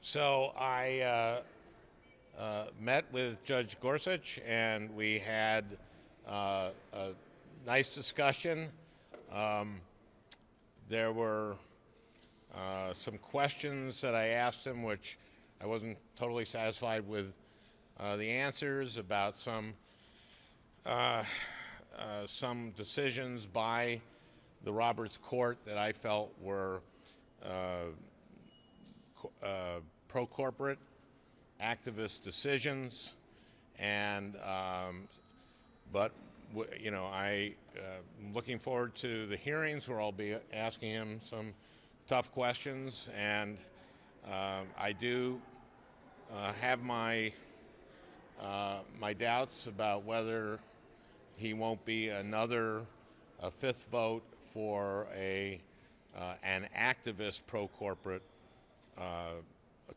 So I met with Judge Gorsuch, and we had a nice discussion. Um, there were some questions that I asked him, which I wasn't totally satisfied with the answers about some decisions by the Roberts Court that I felt were pro-corporate activist decisions, and but I'm looking forward to the hearings where I'll be asking him some tough questions, and I do have my doubts about whether he won't be a fifth vote for an activist pro-corporate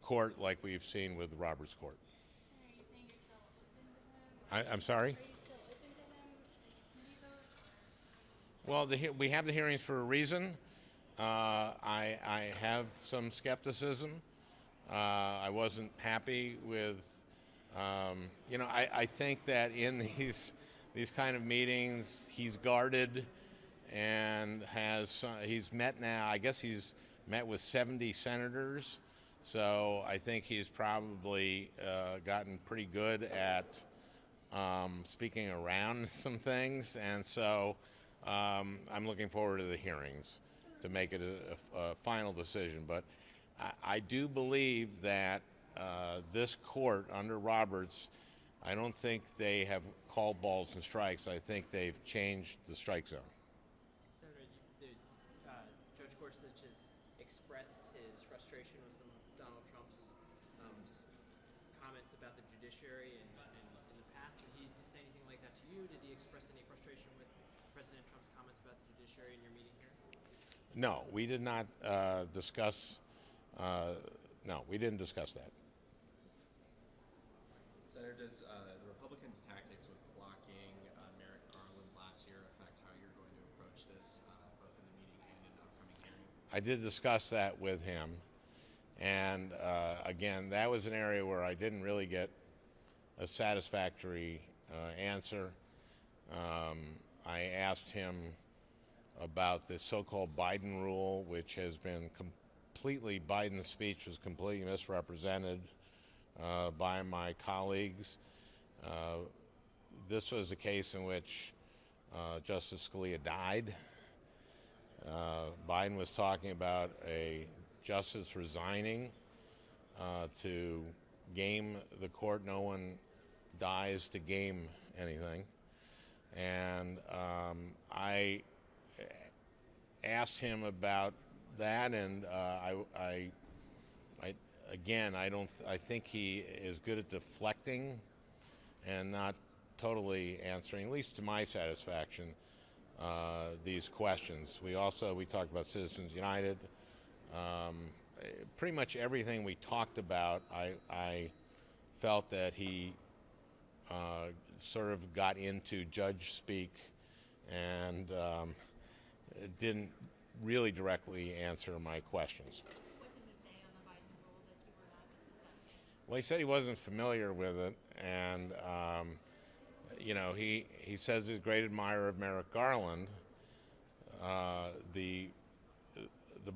court like we've seen with the Roberts Court. Are you saying you're still open to him? I'm sorry? Are you still open to him if he votes? Well, we have the hearings for a reason. I have some skepticism. I wasn't happy with, I think that in these kind of meetings, he's guarded and he's met now, I guess he's met with 70 senators. So I think he's probably gotten pretty good at speaking around some things. And so I'm looking forward to the hearings to make it a final decision. But I do believe that this court under Roberts, I don't think they have called balls and strikes. I think they've changed the strike zone. Senator, Judge Gorsuch has expressed his frustration with some of Donald Trump's comments about the judiciary, and in the past, did he say anything like that to you? Did he express any frustration with President Trump's comments about the judiciary in your meeting here? No, we did not discuss. No, we didn't discuss that. Senator, does the Republicans' tactics with blocking Merrick Garland last year affect how you're going to approach this, both in the meeting and in the upcoming hearing? I did discuss that with him, and again, that was an area where I didn't really get a satisfactory answer. I asked him about the so-called Biden rule, which has been Biden's speech was completely misrepresented by my colleagues. This was a case in which Justice Scalia died. Biden was talking about a justice resigning to game the court. No one dies to game anything. And I asked him about that, and I think he is good at deflecting and not totally answering, at least to my satisfaction, these questions. We talked about Citizens United. Pretty much everything we talked about, I felt that he sort of got into judge speak and didn't really directly answer my questions. What did he say on the Biden rule that you were not satisfied? Well, he said he wasn't familiar with it, and he says he's a great admirer of Merrick Garland. The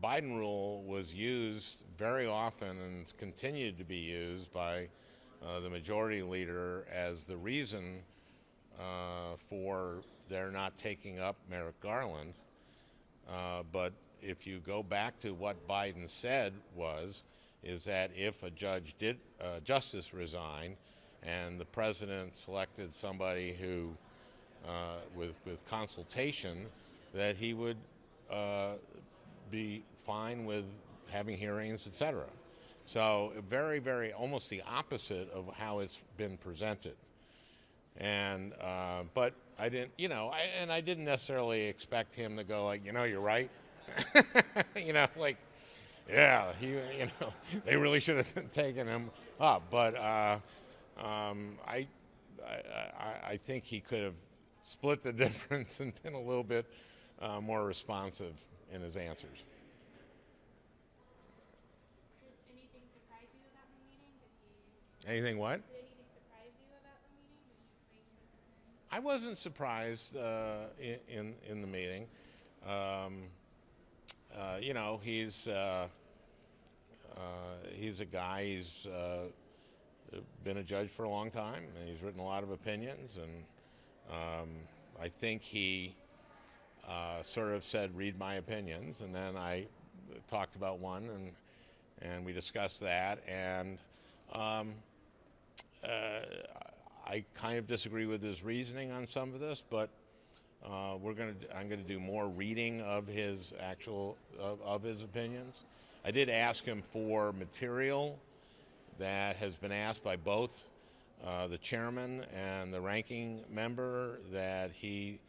Biden rule was used very often and continued to be used by the majority leader as the reason for their not taking up Merrick Garland. But if you go back to what Biden said is that if a justice resigned and the president selected somebody who, with consultation, that he would be fine with having hearings, etc. So very, very, almost the opposite of how it's been presented. And but I didn't, I didn't necessarily expect him to go like, you're right. Yeah, they really should have taken him up. But I think he could have split the difference and been a little bit more responsive in his answers. Did anything surprise you Anything what? Did anything surprise you about the meeting? Did he explain to you what his concerns? I wasn't surprised in the meeting. You know, he's a guy. He's been a judge for a long time, and he's written a lot of opinions. And I think he sort of said, "Read my opinions," and then I talked about one, and we discussed that. And I kind of disagree with his reasoning on some of this, but I'm going to do more reading of his of his opinions. I did ask him for material that has been asked by both the chairman and the ranking member that he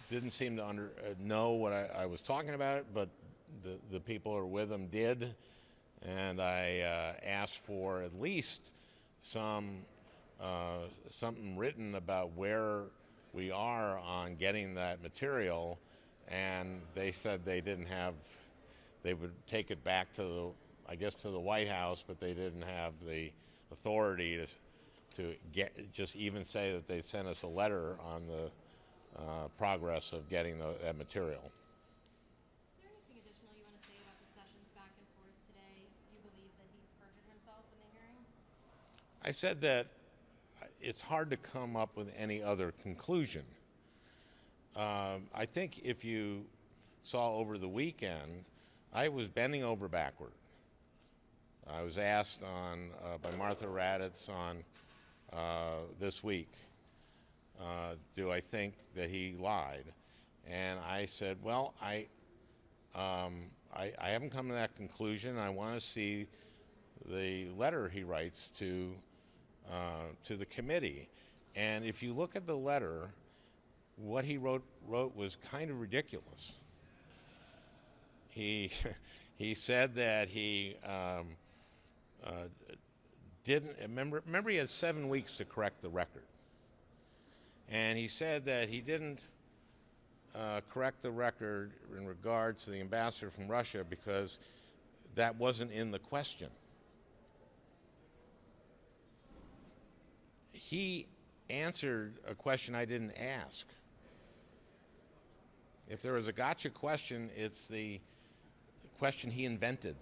didn't seem to know what I was talking about, but the people who are with him did. And I asked for at least something written about where we are on getting that material, and they said they didn't have. They would take it back to the White House, but they didn't have the authority to just even say that they sent us a letter on the progress of getting that material. Is there anything additional you want to say about the sessions back and forth today? You believe that he perjured himself in the hearing? I said that it's hard to come up with any other conclusion. I think if you saw over the weekend, I was bending over backward. I was asked by Martha Raddatz on this week, do I think that he lied? And I said, well, I haven't come to that conclusion. I want to see the letter he writes to the committee. And if you look at the letter, what he wrote was kind of ridiculous. He said that he didn't remember he had 7 weeks to correct the record, and he said that he didn't correct the record in regards to the ambassador from Russia because that wasn't in the question. He answered a question I didn't ask. If there was a gotcha question, it's the question he invented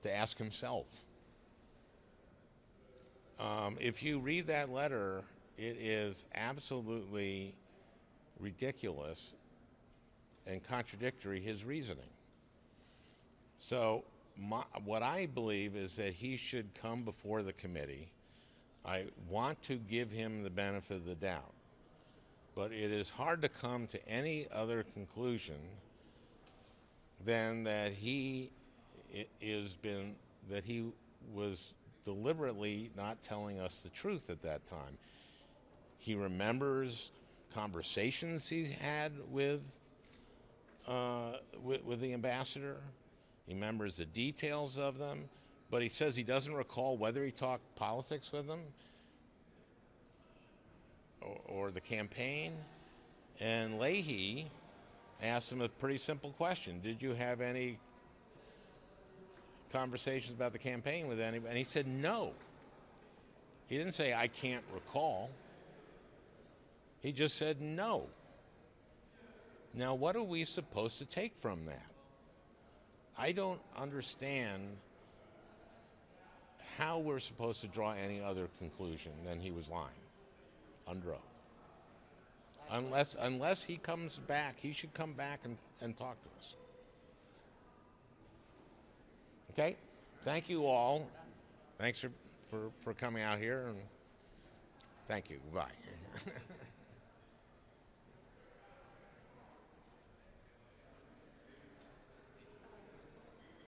to ask himself. If you read that letter, it is absolutely ridiculous and contradictory, his reasoning. So what I believe is that he should come before the committee. I want to give him the benefit of the doubt, but it is hard to come to any other conclusion than that he was deliberately not telling us the truth at that time. He remembers conversations he had with the ambassador. He remembers the details of them, but he says he doesn't recall whether he talked politics with them or the campaign. And Leahy asked him a pretty simple question. Did you have any conversations about the campaign with anybody? And he said no. He didn't say, I can't recall. He just said no. Now, what are we supposed to take from that? I don't understand how we're supposed to draw any other conclusion than he was lying under oath. Unless he comes back, he should come back and talk to us. Okay? Thank you all. Thanks for coming out here, and thank you. Bye.